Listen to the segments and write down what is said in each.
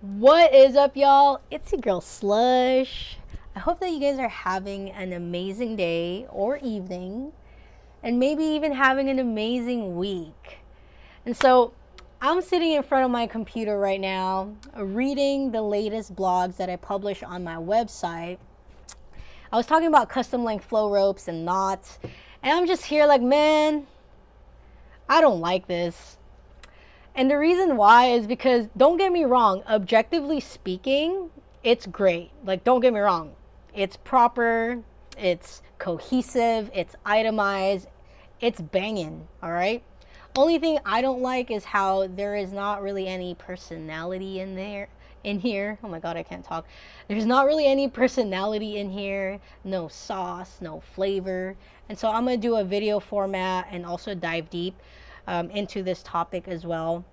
What is up, y'all? It's your girl Slush. I hope that you guys are having an amazing day or evening, and maybe even having an amazing week. And so, I'm sitting in front of my computer right now, reading the latest blogs that I publish on my website. I was talking about custom length flow ropes and knots, and I'm just here like, man, I don't like this. And the reason why is because, don't get me wrong, objectively speaking, it's great. Like, don't get me wrong, it's proper, it's cohesive, it's itemized, it's banging, all right? Only thing I don't like is how there is not really any personality in here. Oh my god, I can't talk. There's not really any personality in here, no sauce, no flavor. And so I'm gonna do a video format and also dive deep into this topic as well,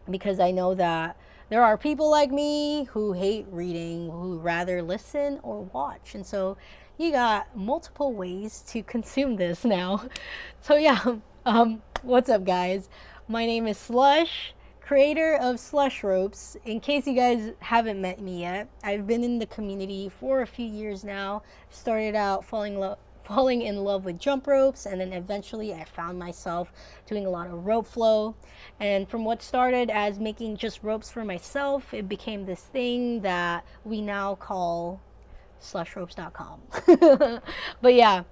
because I know that there are people like me who hate reading, who rather listen or watch. And so you got multiple ways to consume this now. So yeah, what's up, guys? My name is Slush, creator of SLUSHROPES. In case you guys haven't met me yet, I've been in the community for a few years now. Started out falling in love with jump ropes, and then eventually I found myself doing a lot of rope flow. And from what started as making just ropes for myself, it became this thing that we now call slushropes.com. But yeah,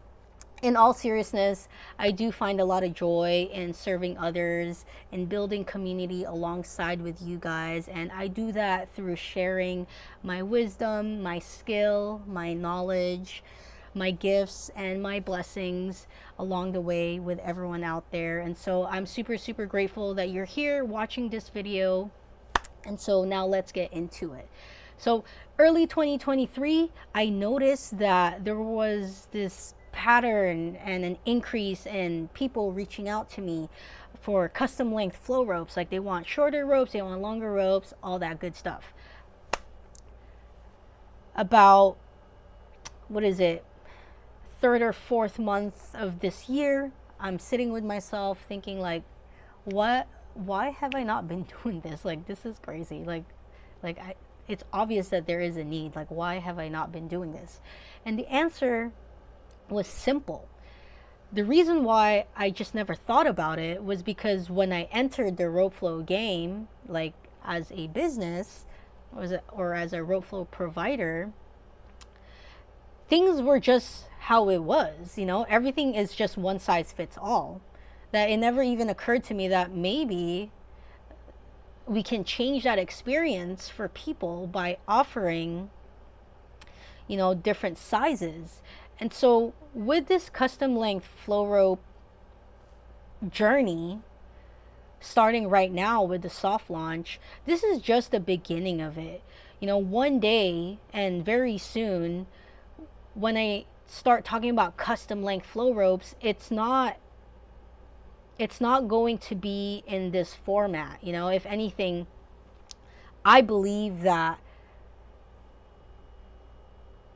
in all seriousness, I do find a lot of joy in serving others and building community alongside with you guys. And I do that through sharing my wisdom, my skill, my knowledge, my gifts, and my blessings along the way with everyone out there. And so I'm super, super grateful that you're here watching this video. And so now let's get into it. So early 2023, I noticed that there was this pattern and an increase in people reaching out to me for custom length flow ropes. Like, they want shorter ropes, they want longer ropes, all that good stuff. About, what is it, third or fourth month of this year, I'm sitting with myself thinking like, why have I not been doing this? Like, this is crazy. It's obvious that there is a need. Like, why have I not been doing this? And the answer was simple. The reason why I just never thought about it was because when I entered the rope flow game, like as a business or as a rope flow provider, things were just how it was. Everything is just one size fits all. That it never even occurred to me that maybe we can change that experience for people by offering, different sizes. And so with this custom length flow rope journey, starting right now with the soft launch, this is just the beginning of it. One day and very soon, when I start talking about custom length flow ropes, it's not going to be in this format. If anything, I believe that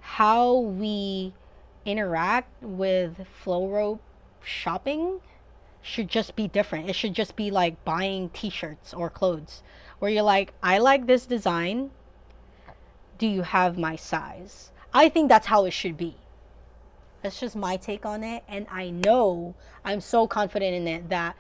how we interact with flow rope shopping should just be different. It should just be like buying t-shirts or clothes, where you're like, I like this design, do you have my size? I think that's how it should be. That's just my take on it. And I know, I'm so confident in it, that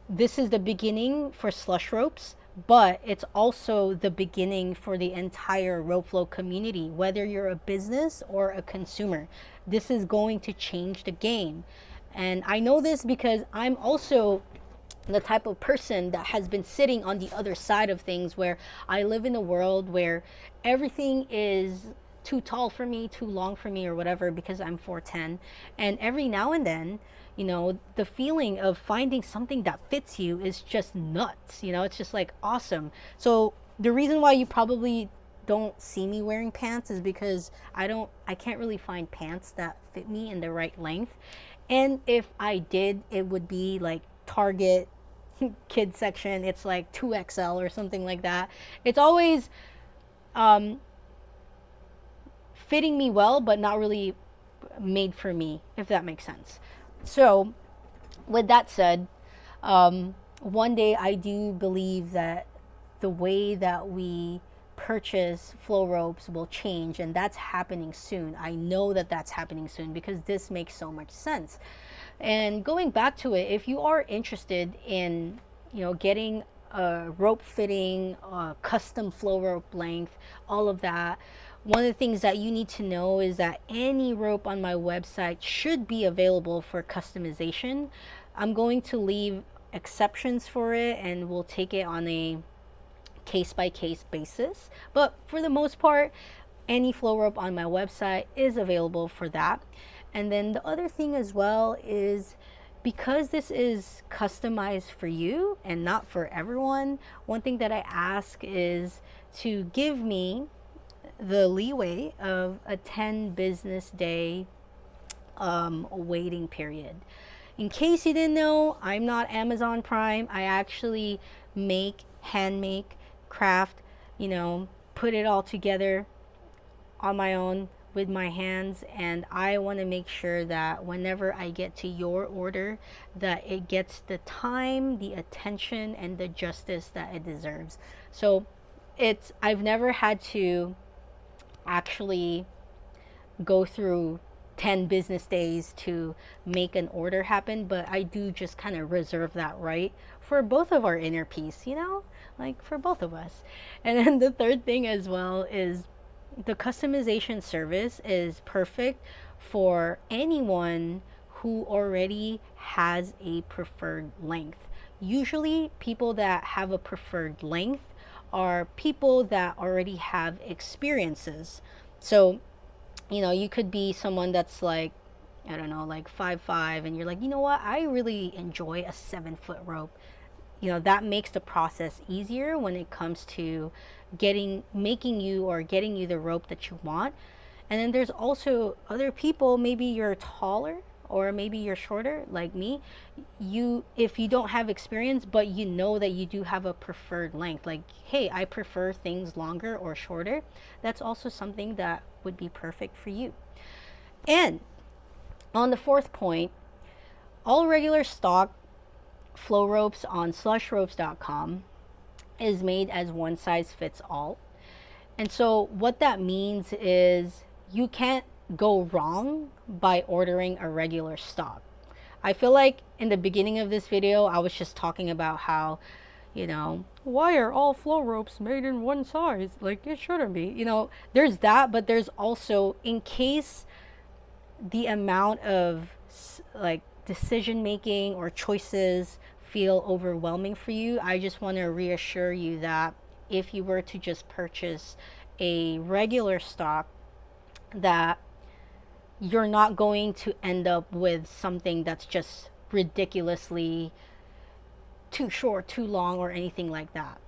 this is the beginning for Slush Ropes, but it's also the beginning for the entire rope flow community. Whether you're a business or a consumer, this is going to change the game. And I know this because I'm also the type of person that has been sitting on the other side of things, where I live in a world where everything is too tall for me, too long for me, or whatever, because I'm 4'10". And every now and then, the feeling of finding something that fits you is just nuts. It's just like awesome. So the reason why you probably don't see me wearing pants is because I can't really find pants that fit me in the right length. And if I did, it would be like Target kids section. It's like 2XL or something like that. It's always fitting me well, but not really made for me, if that makes sense. So with that said, one day I do believe that the way that we purchase flow ropes will change, and that's happening soon. I know that that's happening soon because this makes so much sense. And going back to it, if you are interested in, getting a rope fitting, custom flow rope length, all of that, one of the things that you need to know is that any rope on my website should be available for customization. I'm going to leave exceptions for it, and we'll take it on a case-by-case basis. But for the most part, any flow rope on my website is available for that. And then the other thing as well is, because this is customized for you and not for everyone, one thing that I ask is to give me the leeway of a 10 business day waiting period. In case you didn't know, I'm not Amazon Prime. I actually hand make, craft, put it all together on my own with my hands, and I want to make sure that whenever I get to your order, that it gets the time, the attention, and the justice that it deserves. So I've never had to actually go through 10 business days to make an order happen, but I do just kind of reserve that right for both of our inner peace, like for both of us. And then the third thing as well is the customization service is perfect for anyone who already has a preferred length. Usually people that have a preferred length are people that already have experiences. So, you could be someone that's like, I don't know, like 5'5", and you're like, you know what, I really enjoy a 7-foot rope. That makes the process easier when it comes to getting you the rope that you want. And then there's also other people, maybe you're taller or maybe you're shorter like me. If you don't have experience, but you know that you do have a preferred length, like, hey, I prefer things longer or shorter, that's also something that would be perfect for you. And on the fourth point, all regular stock flow ropes on SLUSHROPES.com is made as one size fits all. And so what that means is you can't go wrong by ordering a regular stock. I feel like in the beginning of this video, I was just talking about how, why are all flow ropes made in one size? Like, it shouldn't be. There's that, but there's also, in case the amount of like decision making or choices feel overwhelming for you, I just want to reassure you that if you were to just purchase a regular stock, that you're not going to end up with something that's just ridiculously too short, too long, or anything like that.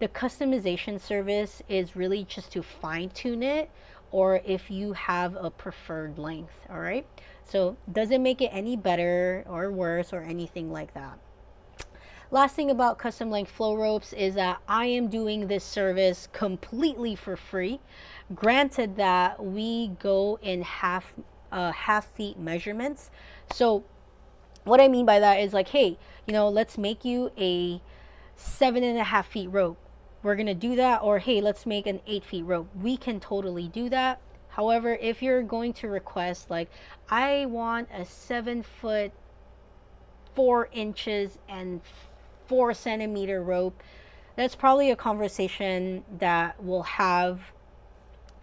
The customization service is really just to fine tune it, or if you have a preferred length. All right, so doesn't make it any better or worse or anything like that. Last thing about custom length flow ropes is that I am doing this service completely for free. Granted that we go in half feet measurements. So what I mean by that is like, hey, let's make you a 7.5 feet rope. We're gonna do that. Or hey, let's make an 8 feet rope. We can totally do that. However, if you're going to request, like, I want a 7 foot 4 inches and 4 centimeter rope, that's probably a conversation that we'll have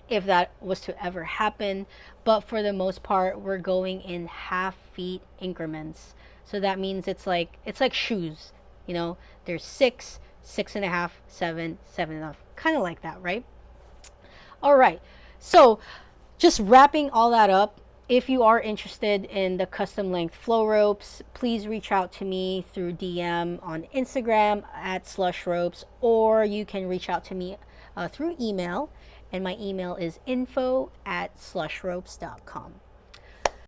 if that was to ever happen. But for the most part, we're going in half feet increments. So that means it's like shoes, there's 6, 6.5, 7, 7.5, kind of like that, right? All right, so just wrapping all that up, if you are interested in the custom length flow ropes, please reach out to me through DM on Instagram at SLUSHROPES, or you can reach out to me through email, and my email is info@slushropes.com.